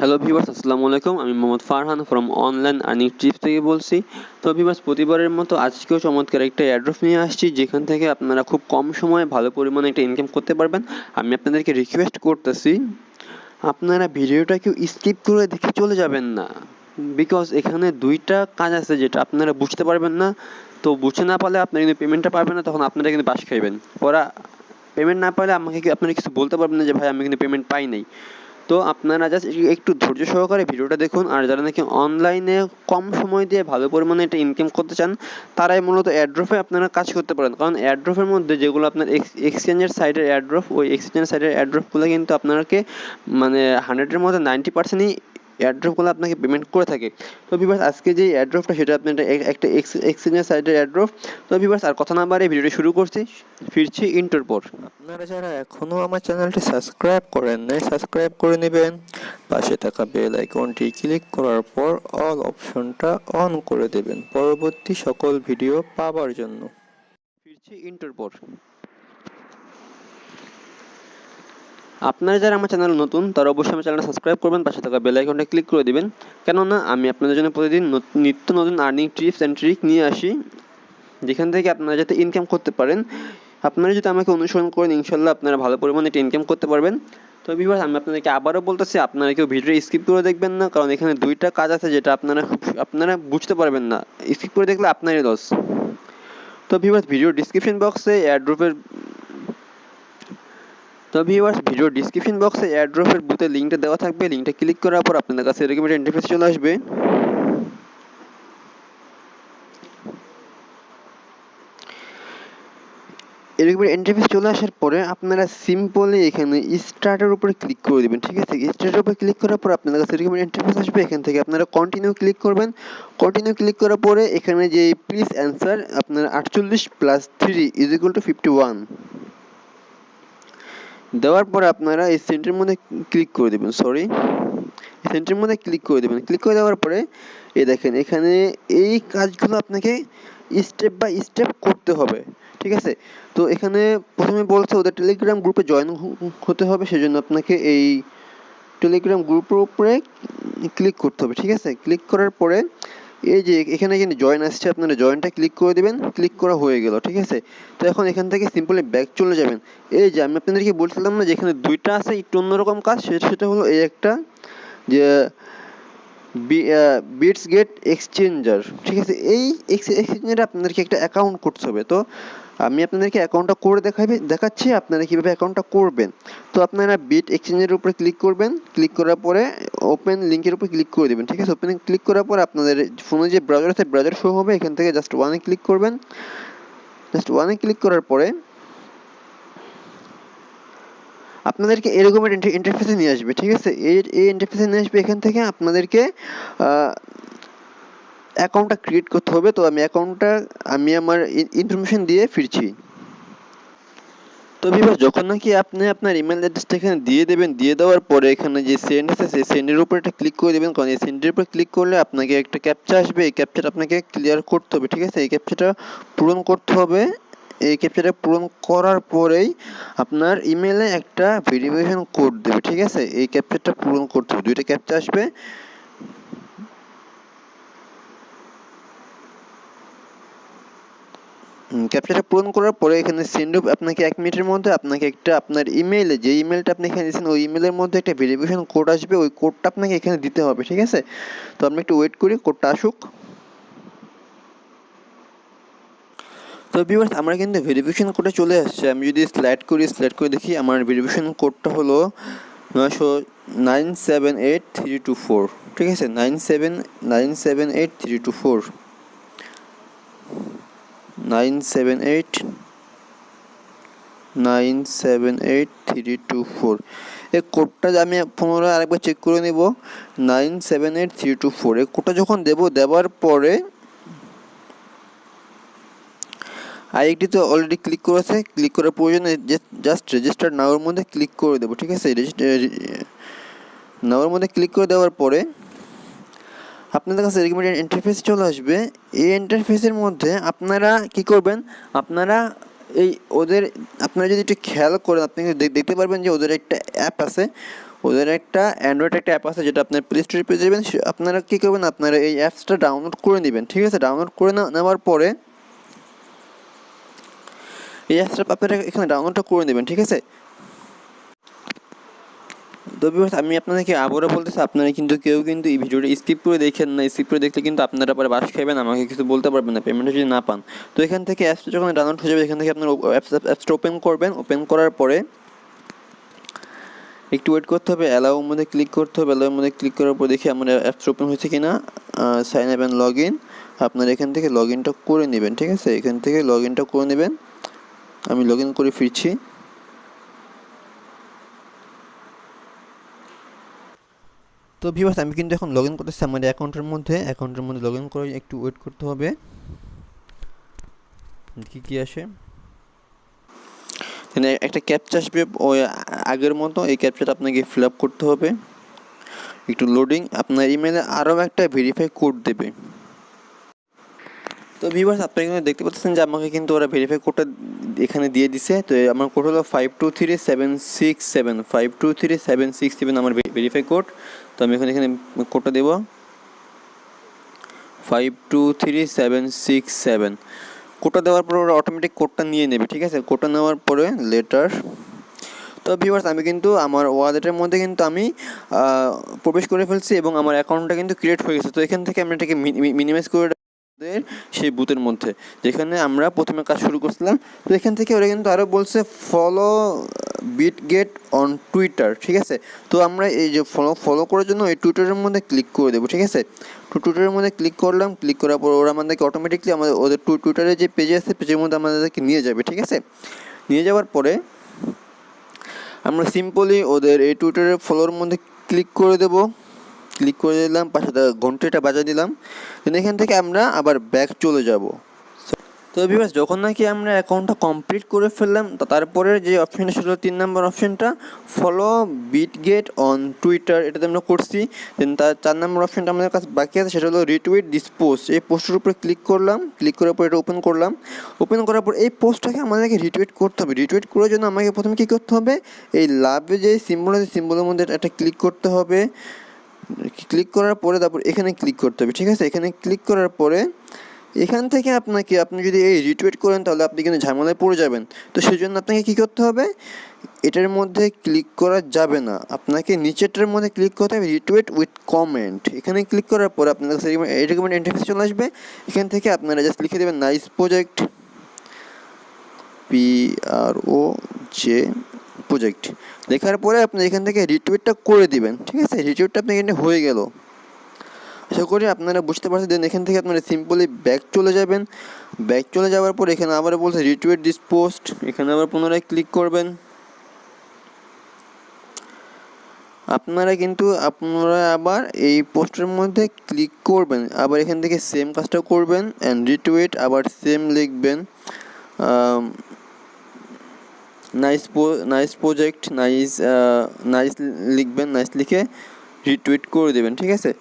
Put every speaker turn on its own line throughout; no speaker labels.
Hello viewers, আসসালামু আলাইকুম। আমি Mohammad Farhan from online earning tips থেকে বলছি। তো ভিউয়ার্স, প্রতিবারের মতো আজকেও চমৎকার একটা এয়ারড্রপ নিয়ে আসছি, যেখান থেকে আপনারা খুব কম সময়ে ভালো পরিমাণে একটা ইনকাম করতে পারবেন। আমি আপনাদেরকে রিকোয়েস্ট করতেছি, আপনারা ভিডিওটা কেউ স্কিপ করে দেখে চলে যাবেন না, বিকজ এখানে দুইটা কাজ আছে যেটা আপনারা বুঝতে পারবেন না। তো বুঝতে না পারলে আপনারা কিন্তু পেমেন্টটা পাবেন না, তখন আপনারা কিন্তু বাস খাইবেন। ওরা পেমেন্ট না পাইলে আমাকে আপনারা কিছু বলতে পারবেন না যে ভাই আমি কিন্তু পেমেন্ট পাই নাই। তো আপনারা জাস্ট একটু ধৈর্য সহকারে ভিডিওটা দেখুন। আর যারা নাকি অনলাইনে কম সময় দিয়ে ভালো পরিমাণে একটা ইনকাম করতে চান, তারাই মূলত এয়ারড্রপে আপনারা কাজ করতে পারেন। কারণ এয়ারড্রপের মধ্যে যেগুলো আপনার এক্সচেঞ্জের সাইডের এয়ারড্রপ, ওই এক্সচেঞ্জের সাইডের এয়ারড্রপগুলো কিন্তু আপনাকে মানে 100-এর মধ্যে 90%ই এয়ারড্রপগুলো আপনাকে পেমেন্ট করে থাকে। তো ভিউয়ার্স, আজকে যে এয়ারড্রপটা সেটা আপনার একটা এক্সচেঞ্জের সাইডের এয়ারড্রপ। তো ভিউয়ার্স, আর কথা না বাড়িয়ে ভিডিওটা শুরু করছি, ফিরছি ইন্টার পর।
আপনারা যারা এখনো আমার চ্যানেলটি সাবস্ক্রাইব করেন নাই, সাবস্ক্রাইব করে নেবেন। পাশে থাকা বেল আইকনটি ক্লিক করার পর অল অপশনটা অন করে দেবেন পরবর্তী সকল ভিডিও পাওয়ার জন্য।
ফিরছি ইন্টার পর। আপনারা যারা আমার চ্যানেল নতুন, তারা অবশ্যই আমার চ্যানেলটা সাবস্ক্রাইব করবেন, পাশে থাকা বেল আইকনটা ক্লিক করে দিবেন। কেননা আমি আপনাদের জন্য প্রতিদিন নিত্য নতুন আর্নিং টিপস অ্যান্ড ট্রিক নিয়ে আসি, যেখান থেকে আপনারা যাতে ইনকাম করতে পারেন। আপনারা যদি আমাকে অনুসরণ করেন, ইনশাল্লাহ আপনারা ভালো পরিমাণে একটা ইনকাম করতে পারবেন। তো ভিউয়ার্স, আমি আপনাদেরকে আবারও বলতেছি, আপনারা কেউ ভিডিও স্কিপ করে দেখবেন না, কারণ এখানে দুইটা কাজ আছে যেটা আপনারা বুঝতে পারবেন না। স্কিপ করে দেখলে আপনারই লস। তো ভিউয়ার্স, ভিডিও ডিসক্রিপশন বক্সে এয়ারড্রপের বুথের লিঙ্কটা দেওয়া থাকবে। লিঙ্কটা ক্লিক করার পর আপনাদের কাছে এরকম একটা ইন্টারফেস চলে আসবে। এরকম ইন্টারফেস চলে আসার পরে আপনারা সিম্পলি এখানে স্টার্টের উপরে ক্লিক করে দিবেন। ঠিক আছে, স্টার্টের উপরে ক্লিক করার পর আপনাদের কাছে এরকম ইন্টারফেস আসবে। এখান থেকে আপনারা কন্টিনিউ ক্লিক করবেন। কন্টিনিউ ক্লিক করার পরে এখানে যে প্লিজ অ্যান্সার আপনার 48 + 3 = 51 দেওয়ার পরে আপনারা এই সেন্টের মধ্যে ক্লিক করে দেবেন। ক্লিক করে দেওয়ার পরে এই দেখেন, এখানে এই কাজগুলো আপনাকে স্টেপ বাই স্টেপ করতে হবে। ঠিক আছে, তো এখানে প্রথমে বলছে ওদের টেলিগ্রাম গ্রুপে জয়েন হতে হবে, সেজন্য আপনাকে এই টেলিগ্রাম গ্রুপের উপরে ক্লিক করতে হবে। ঠিক আছে, ক্লিক করার পরে এই যে এখানে কিন্তু জয়েন আসছে, আপনারা জয়েনটা ক্লিক করে দেবেন। ক্লিক করা হয়ে গেল। ঠিক আছে, তো এখন এখান থেকে সিম্পলি ব্যাক চলে যাবেন। এই যে আমি আপনাদেরকে বলছিলাম না যে এখানে দুইটা আছে একটু অন্যরকম কাজ, সেটা হলো এই একটা যে বিটগেট এক্সচেঞ্জার। ঠিক আছে, এই এক্সচেঞ্জারে আপনাদেরকে একটা অ্যাকাউন্ট করতে হবে। তো আমি আপনাদেরকে অ্যাকাউন্টটা করে দেখাচ্ছি আপনারা কীভাবে অ্যাকাউন্টটা করবেন। তো আপনারা বিট এক্সচেঞ্জের উপরে ক্লিক করবেন। ক্লিক করার পরে ওপেন লিঙ্কের উপরে ক্লিক করে দেবেন। ঠিক আছে, ওপেনে ক্লিক করার পর আপনাদের ফোনে যে ব্রাউজার আছে, ব্রাউজার শো হবে। এখান থেকে জাস্ট ওয়ানে ক্লিক করবেন। জাস্ট ওয়ানে ক্লিক করার পরে আপনাদেরকে এরকম একটা ইন্টারফেসে নিয়ে আসবে। ঠিক আছে, এই ইন্টারফেসে নিয়ে আসবে। এখান থেকে আপনাদেরকে অ্যাকাউন্টটা ক্রিয়েট করতে হবে। তো আমি আমার ইনফরমেশন দিয়ে ফিরছি। তো ভিউয়ার্স, যখন নাকি আপনি আপনার ইমেল অ্যাড্রেসটা এখানে দিয়ে দেবেন, দিয়ে দেওয়ার পরে এখানে যে সেন্ড আছে, সেই সেন্ডের উপর একটা ক্লিক করে দেবেন। কারণ এই সেন্ডের উপর ক্লিক করলে আপনাকে একটা ক্যাপচা আসবে। এই ক্যাপচাটা আপনাকে ক্লিয়ার করতে হবে। ঠিক আছে, এই ক্যাপচাটা পূরণ করতে হবে। এই ক্যাপচাটা পূরণ করার পরেই আপনার ইমেলে একটা ভেরিফিকেশন কোড দেবে। ঠিক আছে, এই ক্যাপচাটা পূরণ করতে হবে। দুইটা ক্যাপচা আসবে। ক্যাপচাটা পূরণ করার পরে এখানে সেন্ড আপনাকে 1 মিনিটের মধ্যে আপনাকে একটা আপনার ইমেইলে, যে ইমেলটা আপনি এখানে দিয়েছেন, ওই ইমেলের মধ্যে একটা ভেরিফিকেশন কোড আসবে। ওই কোডটা আপনাকে এখানে দিতে হবে। ঠিক আছে, তো আমি একটু ওয়েট করি কোডটা আসুক। তো ভিউয়ার্স, আমার কিন্তু ভেরিফিকেশন কোডে চলে আসছে। আমি যদি স্লাইড করে দেখি, আমার ভেরিফিকেশন কোডটা হলো 978324। ঠিক আছে, 978324 978 এই কোডটা আমি পুনরায় আরেকবার চেক করে নেব। 978324 এই কোডটা যখন দেওয়ার পরে আইডিতে অলরেডি ক্লিক করেছে। ক্লিক করার প্রয়োজনে জাস্ট রেজিস্টার নাওর মধ্যে ক্লিক করে দেবো। ঠিক আছে, নাওর মধ্যে ক্লিক করে দেওয়ার পরে আপনাদের কাছে এরকম একটা ইন্টারফেস চলে আসবে। এই ইন্টারফেসের মধ্যে আপনারা কি করবেন, আপনারা আপনারা যদি একটু খেয়াল করেন, আপনি দেখতে পারবেন যে ওদের একটা অ্যাপ আছে। ওদের একটা অ্যান্ড্রয়েড একটা অ্যাপ আছে যেটা আপনার প্লে স্টোরে পেয়ে যাবেন। আপনারা কী করবেন, আপনারা এই অ্যাপসটা ডাউনলোড করে নেবেন, ঠিক আছে। ডাউনলোড করে নেওয়ার পরে এই অ্যাপসটা আপনারা এখানে ডাউনলোডটা করে নেবেন, ঠিক আছে। তো ভিউয়ার্স, আমি আপনাদেরকে আবারও বলতেছি, আপনারা কিন্তু কেউ কিন্তু এই ভিডিওটা স্কিপ করে দেখেন না। স্কিপ করে দেখলে কিন্তু আপনারা পরে বাস খাইবেন, আমাকে কিছু বলতে পারবেন না পেমেন্টটা যদি না পান। তো এখান থেকে অ্যাপসটা যখন ডাউনলোড হয়ে যাবে, এখান থেকে আপনার অ্যাপসটা ওপেন করবেন। ওপেন করার পরে একটু ওয়েট করতে হবে, অ্যালাউর মধ্যে ক্লিক করতে হবে। অ্যালাউর মধ্যে ক্লিক করার পর দেখি আমার অ্যাপস ওপেন হয়েছে কিনা। Sign up and log in, আপনারা এখান থেকে লগ ইনটা করে নেবেন, ঠিক আছে। এখান থেকে লগ ইনটা করে নেবেন। আমি লগ ইন করে ফিরছি। তো ভিউয়ার্স, আমি কিন্তু এখন লগ ইন করতেছি আমার অ্যাকাউন্টের মধ্যে লগ ইন করে একটু ওয়েট করতে হবে, কী আসে। একটা ক্যাপচা আসবে ওই আগের মতো, এই ক্যাপচাটা আপনাকে ফিল আপ করতে হবে। একটু লোডিং, আপনার ইমেলে আরও একটা ভেরিফাই কোড দেবে। তো ভিউয়ার্স, আপনারা কিন্তু দেখতে পাচ্ছেন যে আমাকে কিন্তু ওরা ভেরিফাই কোডটা এখানে দিয়ে দিছে। তো আমার কোড হলো 523767, 523767 আমার ভেরিফাই কোড। তো আমি এখানে কোডটা দেবো 523767। কোডটা দেওয়ার পর ওরা অটোমেটিক কোডটা নিয়ে নেবে, ঠিক আছে। কোডটা নেওয়ার পরে লেটার। তো ভিউয়ার্স, আমি কিন্তু আমার ওয়ালেটের মধ্যে কিন্তু আমি প্রবেশ করে ফেলছি এবং আমার অ্যাকাউন্টটা কিন্তু ক্রিয়েট হয়ে গেছে। তো এখান থেকে আমি এটাকে মিনিমাইজ করে সেই বুথের মধ্যে যেখানে আমরা প্রথমে কাজ শুরু করছিলাম। তো এখান থেকে ওরা কিন্তু আরও বলছে ফলো বিটগেট অন টুইটার, ঠিক আছে। তো আমরা এই যে ফলো করার জন্য এই টুইটারের মধ্যে ক্লিক করে দেবো, ঠিক আছে। টুইটারের মধ্যে ক্লিক করলাম। ক্লিক করার পর ওরা আমাদেরকে অটোমেটিকলি আমাদের ওদের টুইটারের যে পেজ আছে পেজের মধ্যে আমাদেরকে নিয়ে যাবে, ঠিক আছে। নিয়ে যাওয়ার পরে আমরা সিম্পলি ওদের এই টুইটারের ফলোর মধ্যে ক্লিক করে দেবো। ক্লিক করে দিলাম, পাশে ঘন্টাটা বাজিয়ে দিলাম। দেন এখান থেকে আমরা আবার ব্যাক চলে যাব। তো ভিউয়ার্স, যখন নাকি আমরা অ্যাকাউন্টটা কমপ্লিট করে ফেললাম, তারপরে যে অপশনটা ছিল 3 নম্বর অপশনটা ফলো বিটগেট অন টুইটার, এটাতে আমরা করছি। দেন তার 4 নম্বর অপশনটা আমাদের কাছে বাকি আছে, সেটা হলো রিটুইট দিস পোস্ট। এই পোস্টের উপরে ক্লিক করলাম। ক্লিক করার পর এটা ওপেন করলাম। ওপেন করার পর এই পোস্টটাকে আমাদেরকে রিটুইট করতে হবে। রিটুইট করার জন্য আমাকে প্রথমে কী করতে হবে, এই লাভে যে সিম্বল আছে সিম্বলের মধ্যে একটা ক্লিক করতে হবে। ক্লিক করার পরে তারপর এখানে ক্লিক করতে হবে, ঠিক আছে। এখানে ক্লিক করার পরে এখান থেকে আপনি যদি এই রিটুইট করেন তাহলে আপনি কিন্তু ঝামেলায় পড়ে যাবেন। তো সেই জন্য আপনাকে কী করতে হবে, এটার মধ্যে ক্লিক করা যাবে না, আপনাকে নিচেরটার মধ্যে ক্লিক করতে হবে, রিটুইট উইথ কমেন্ট। এখানে ক্লিক করার পর আপনার কাছে এরকম ইন্টারফেস চলে আসবে। এখান থেকে আপনারা জাস্ট লিখে দেবেন নাইস প্রজেক্ট, PROJ প্রজেক্ট। লেখার পরে আপনি এখান থেকে রিটুইটটা করে দিবেন, ঠিক আছে। রিটুইটটা আপনার এখানে হয়ে গেল, আশা করি আপনারা বুঝতে পারছেন। দেন এখান থেকে আপনারা সিম্পলি ব্যাক চলে যাবেন। ব্যাক চলে যাওয়ার পর এখানে আবার বলছে রিটুইট দিস পোস্ট, এখানে আবার পুনরায় ক্লিক করবেন। আপনারা আবার এই পোস্টের মধ্যে ক্লিক করবেন, আবার এখান থেকে সেম কাজটা করবেন অ্যান্ড রিটুইট, আবার সেম লিখবেন নাইস প্রজেক্ট, নাইস লিখবেন, নাইস লিখে রিটুইট করে দেবেন, ঠিক আছে।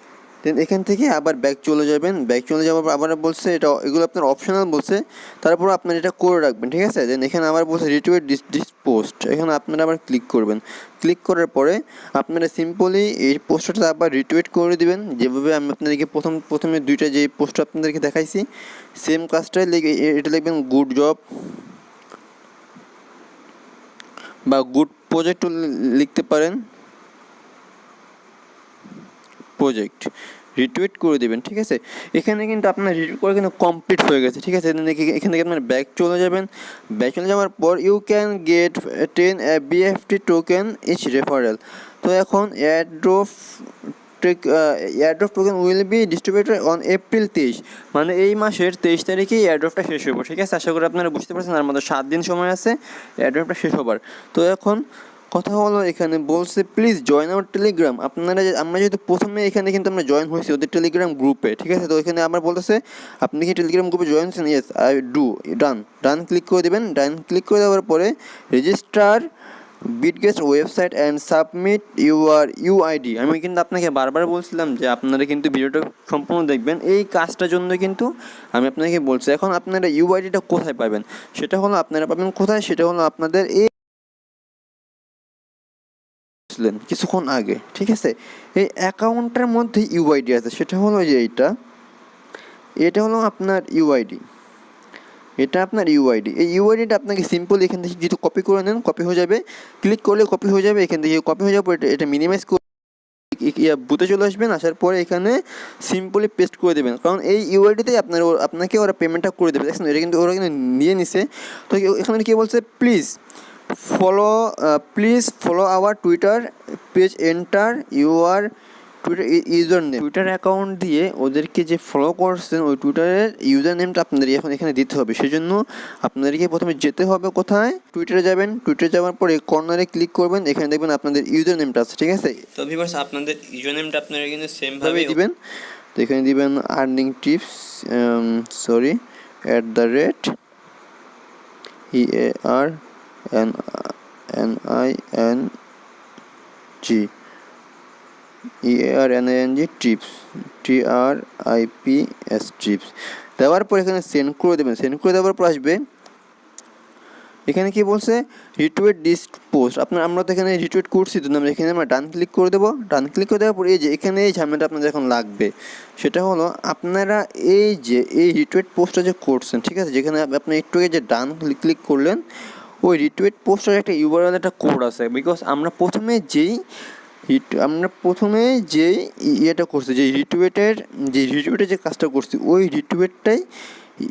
দেন এখান থেকে আবার ব্যাক চলে যাবেন। ব্যাক চলে যাওয়ার পর আবার বলছে এগুলো আপনার অপশনাল বলছে, তারপর আপনার এটা করে রাখবেন, ঠিক আছে। দেন এখানে আবার বলছে রিটুইট দিস পোস্ট, এখানে আপনারা আবার ক্লিক করবেন। ক্লিক করার পরে আপনারা সিম্পলি এই পোস্টটা আবার রিটুইট করে দিবেন, যেভাবে আমি আপনাদেরকে প্রথমে দুইটা যে পোস্ট আপনাদেরকে দেখাইছি সেম কাজটাই এটা লিখবেন গুড জব বা গুড প্রজেক্টও লিখতে পারেন, প্রজেক্ট রিটুইট করে দেবেন, ঠিক আছে। এখানে কিন্তু আপনার রিটুইট করে কিন্তু কমপ্লিট হয়ে গেছে, ঠিক আছে। এখান থেকে আপনার ব্যাক চলে যাবেন। ব্যাক চলে যাওয়ার পর you can get 10 BFT token each referral. তো এখন airdrop token will be distributed on April 23, মানে এই মাসের 23 তারিখে এয়ারড্রপটা শেষ হবে, ঠিক আছে। আশা করি আপনারা বুঝতে পারছেন, আর মধ্যে 7 দিন সময় আছে এয়ারড্রপটা শেষ হবার। তো এখন কথা হলো, এখানে বলছে প্লিজ জয়েন আওয়ার টেলিগ্রাম। আমরা যেহেতু প্রথমে এখানে কিন্তু আমরা জয়েন হয়েছি ওদের টেলিগ্রাম গ্রুপে, ঠিক আছে। তো এখানে আমার বলতেছে আপনি কি টেলিগ্রাম গ্রুপে জয়েন হয়েছেন? Yes I do. Done click করে দেবেন। ডান ক্লিক করে দেওয়ার পরে register Bitget website and submit your UID। আমি কিন্তু আপনাকে বারবার বলছিলাম যে আপনারা কিন্তু ভিডিওটা সম্পূর্ণ দেখবেন, এই কাজটার জন্য কিন্তু আমি আপনাকে বলছি। এখন আপনারা UIDটা কোথায় পাবেন, সেটা হলো আপনারা পাবেন কোথায়, সেটা হলো আপনাদের এই
কিছুক্ষণ আগে, ঠিক আছে। এই অ্যাকাউন্টটার মধ্যে ইউআইডি আছে, সেটা হলো যে এটা হলো আপনার ইউআইডি, এটা আপনার ইউআইডি। এই ইউআইডিটা আপনাকে সিম্পল এখান থেকে যদি কপি করে নেন, কপি হয়ে যাবে, ক্লিক করলে কপি হয়ে যাবে। এখান থেকে কপি হয়ে যাওয়ার পর এটা মিনিমাইজ করে বুথে চলে আসবেন, আসার পরে এখানে সিম্পলি পেস্ট করে দেবেন, কারণ এই ইউআইডিতেই আপনাকে ওরা পেমেন্টটা করে দেবে। দেখছেন এটা কিন্তু ওরা কিন্তু নিয়ে নিছে। তো এখানে কী বলছে, please follow our Twitter page, enter your Twitter user name. Twitter account দিয়ে ওদেরকে যে ফলো করছেন ওই টুইটারের ইউজার নেমটা আপনাদের এখন এখানে দিতে হবে। সেজন্য আপনাদেরকে প্রথমে যেতে হবে কোথায়, টুইটারে যাবেন। টুইটারে যাওয়ার পরে কর্নারে ক্লিক করবেন, এখানে দেখবেন আপনাদের ইউজার নেমটা আছে, ঠিক আছে।
তো ভিউয়ার্স আপনাদের ইউজার নেমটা আপনারা কিন্তু সেমভাবে
দিবেন। তো এখানে দিবেন earning tips, EARNING tips, TRIPS দেওয়ার পর এখানে সেন্ড করে দেবেন। সেন্ড করে দেওয়ার পর আসবে এখানে কি বলছে, রিটুইট দিস পোস্ট। আমরা তো এখানে রিটুইট করছি, তো আমরা ডান ক্লিক করে দেবো। ডান ক্লিক করে দেওয়ার পর এই যে এখানে এই ঝামেলাটা আপনাদের এখন লাগবে, সেটা হলো আপনারা এই রিটুইট পোস্টটা যে করছেন, ঠিক আছে, যেখানে আপনি একটু যে ডান ক্লিক করলেন, ওই রিটুইট পোস্টের একটা ইউআরএল একটা কোড আছে। বিকজ আমরা প্রথমে যেই ইয়েটা করছি, যে রিটুইটের যে কাজটা করছি, ওই রিটুইটটাই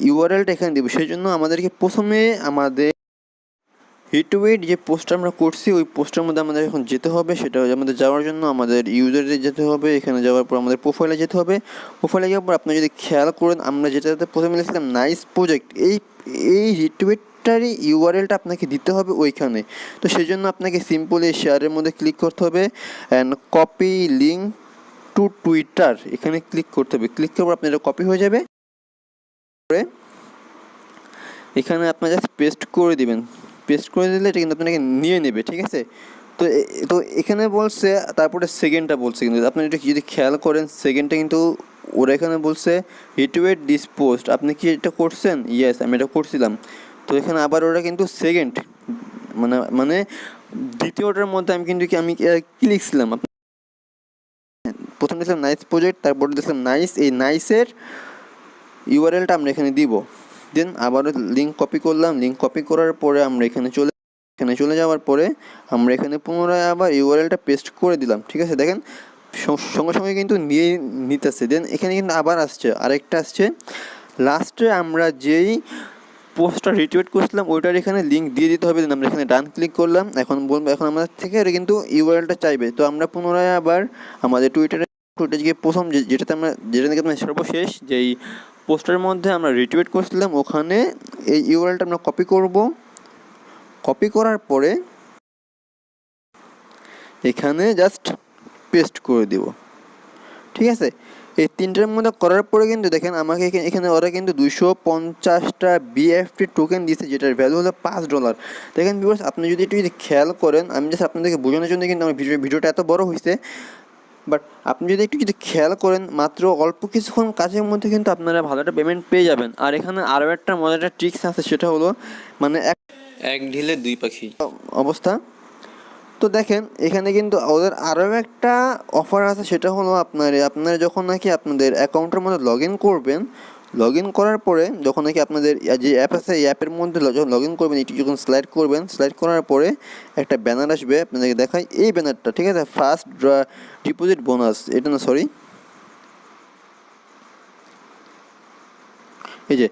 ইউআরএলটা এখানে দেবো। সেই জন্য আমাদেরকে প্রথমে আমাদের রিটুইট যে পোস্টটা আমরা করছি ওই পোস্টের মধ্যে আমাদের এখন যেতে হবে। সেটা আমাদের যাওয়ার জন্য আমাদের ইউজারে যেতে হবে। এখানে যাওয়ার পর আমাদের প্রোফাইলে যেতে হবে। প্রোফাইলে যাওয়ার পর আপনি যদি খেয়াল করেন, আমরা যেটাতে প্রথমে লিখছিলাম নাইস প্রজেক্ট, এই রিটুইটটারই ইউআরএলটা আপনাকে দিতে হবে ওইখানে। তো সেই জন্য আপনাকে সিম্পলি শেয়ারের মধ্যে ক্লিক করতে হবে, and copy link to Twitter এখানে ক্লিক করতে হবে। ক্লিক করার পর আপনার এটা কপি হয়ে যাবে। এখানে আপনার জাস্ট পেস্ট করে দিবেন। পেস্ট করে দিলে এটা কিন্তু আপনাকে নিয়ে নেবে, ঠিক আছে। তো এখানে বলছে, তারপরে সেকেন্ডটা বলছে, কিন্তু আপনি এটা যদি খেয়াল করেন, সেকেন্ডটা কিন্তু ওরা এখানে বলছে রিটুইট দিস পোস্ট। আপনি কি এটা করছেন? ইয়েস, আমি এটা করছিলাম। তো এখানে আবার ওরা কিন্তু সেকেন্ড মানে দ্বিতীয়টার মধ্যে আমি কি লিখছিলাম, প্রথম লিখলাম নাইস প্রজেক্ট, তারপরে দেখলাম নাইস, এই নাইসের ইউআরএলটা আমরা এখানে দিব। দেন আবারও লিঙ্ক কপি করলাম। লিঙ্ক কপি করার পরে আমরা এখানে চলে যাওয়ার পরে আমরা এখানে পুনরায় আবার ইউআরএলটা পেস্ট করে দিলাম, ঠিক আছে। দেখেন সঙ্গে সঙ্গে কিন্তু নিয়ে নিতেছে। দেন এখানে কিন্তু আবার আরেকটা আসছে লাস্টে, আমরা যেই পোস্টটা রিটুইট করছিলাম ওইটার এখানে লিঙ্ক দিয়ে দিতে হবে। দেন আমরা এখানে ডান ক্লিক করলাম। এখন আমাদের থেকে এটা কিন্তু ইউআরএলটা চাইবে। তো আমরা পুনরায় আবার আমাদের টুইটারে গিয়ে প্রথম যেটা নাকি আপনার সর্বশেষ যেই পোস্টের মধ্যে আমরা রিটুইট করছিলাম ওখানে এই ইউআরএলটা আমরা কপি করব। কপি করার পরে এখানে জাস্ট পেস্ট করে দিব, ঠিক আছে। এই তিনটার মধ্যে করার পরে কিন্তু দেখেন আমাকে এখানে ওরা কিন্তু 250টা বিএফটি টোকেন দিয়েছে, যেটার ভ্যালু হলো $5। দেখেন ভিউয়ার্স, আপনি যদি একটু খেয়াল করেন, আমি জাস্ট আপনাদেরকে বোঝানোর জন্য কিন্তু আমার ভিডিওটা এত বড় হয়েছে, বাট আপনি যদি একটু খেয়াল করেন, মাত্র অল্প কিছুক্ষণ কাজের মধ্যে কিন্তু আপনারা ভালো একটা পেমেন্ট পেয়ে যাবেন। আর এখানে আরও একটা মজার ট্রিক্স আছে, সেটা হলো মানে
এক ঢিলে দুই পাখি
অবস্থা। তো দেখেন এখানে কিন্তু ওদের আরও একটা অফার আছে, সেটা হলো আপনারা যখন নাকি আপনাদের অ্যাকাউন্টের মধ্যে লগ ইন করবেন, লগ ইন করার পরে যখন নাকি আপনাদের যে অ্যাপ আছে এই অ্যাপের মধ্যে যখন লগ ইন করবেন, এটি যখন স্লাইড করবেন, স্লাইড করার পরে একটা ব্যানার আসবে, আপনাদেরকে দেখাই এই ব্যানারটা, ঠিক আছে। ফার্স্ট ডিপোজিট বোনাস, এটা না সরি, এই যে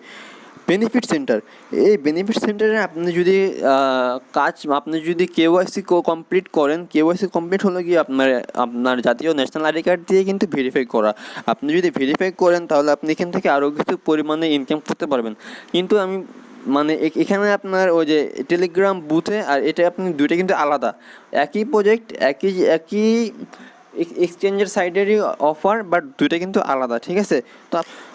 বেনিফিট সেন্টার। এই বেনিফিট সেন্টারে আপনি যদি কেওয়াইসি কমপ্লিট করেন, কেওয়াইসি কমপ্লিট হলো গিয়ে আপনার জাতীয় ন্যাশনাল আইডি কার্ড দিয়ে কিন্তু ভেরিফাই করা। আপনি যদি ভেরিফাই করেন তাহলে আপনি এখান থেকে আরও কিছু পরিমাণে ইনকাম করতে পারবেন। কিন্তু এখানে আপনার ওই যে টেলিগ্রাম বুথে আর এটা আপনি দুইটা কিন্তু আলাদা, একই প্রজেক্ট, একই এক্সচেঞ্জের সাইডেরই অফার, বাট দুইটা কিন্তু আলাদা, ঠিক আছে। তো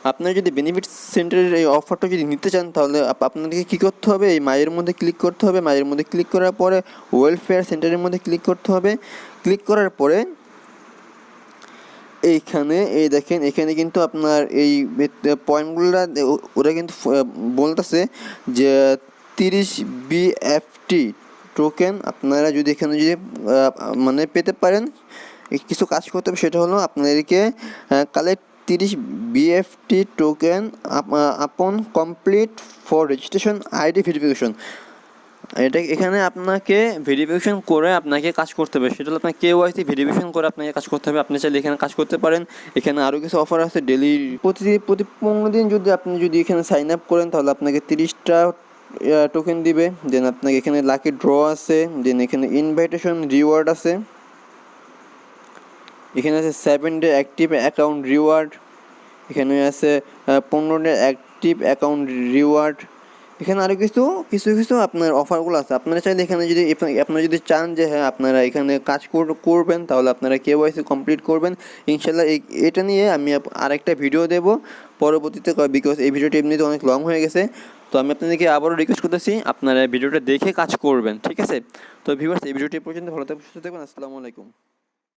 আপনারা যদি বেনিফিট সেন্টারের এই অফারটা যদি নিতে চান, তাহলে আপনাদেরকে কী করতে হবে, এই মায়ের মধ্যে ক্লিক করতে হবে। মায়ের মধ্যে ক্লিক করার পরে ওয়েলফেয়ার সেন্টারের মধ্যে ক্লিক করতে হবে। ক্লিক করার পরে এইখানে এই দেখেন, এখানে কিন্তু আপনার এই পয়েন্টগুলো ওরা কিন্তু বলতেছে যে 30 BFT টোকেন আপনারা যদি এখানে যদি মানে পেতে পারেন, কিছু কাজ করতে হবে, সেটা হলো আপনাদেরকে কালেক্ট 30 বিএফটি টোকেন আপন complete for registration ID verification. এটা এখানে আপনাকে ভেরিফিকেশন করে আপনাকে কাজ করতে হবে, সেটা হলো আপনার KYC ভেরিফিকেশন করে আপনাকে কাজ করতে হবে। আপনি চাইলে এখানে কাজ করতে পারেন। এখানে আরও কিছু অফার আছে ডেলি, প্রতি 15 দিন যদি আপনি এখানে সাইন আপ করেন তাহলে আপনাকে 30টা টোকেন দিবে। দেন আপনাকে এখানে লাকি ড্র আছে, দেন এখানে ইনভাইটেশন রিওয়ার্ড আছে, এখানে আছে 7 ডে অ্যাক্টিভ অ্যাকাউন্ট রিওয়ার্ড, এখানে আছে 15 ডে অ্যাক্টিভ অ্যাকাউন্ট রিওয়ার্ড। এখানে আরও কিছু আপনার অফারগুলো আছে। আপনারা চাইলে এখানে যদি আপনারা যদি চান যে হ্যাঁ আপনারা এখানে কাজ করবেন, তাহলে আপনারা KYC কমপ্লিট করবেন ইনশাল্লাহ। এটা নিয়ে আমি আরেকটা ভিডিও দেব পরবর্তীতে, বিকজ এই ভিডিওটি এমনিতে অনেক লং হয়ে গেছে। তো আমি আপনাদেরকে আবারও রিকোয়েস্ট করতেছি আপনারা ভিডিওটা দেখে কাজ করবেন, ঠিক আছে? তো ভিউয়ার্স, এই ভিডিওটি পর্যন্ত ভালো থাকবেন, সুস্থ থাকবেন। আসসালামু আলাইকুম।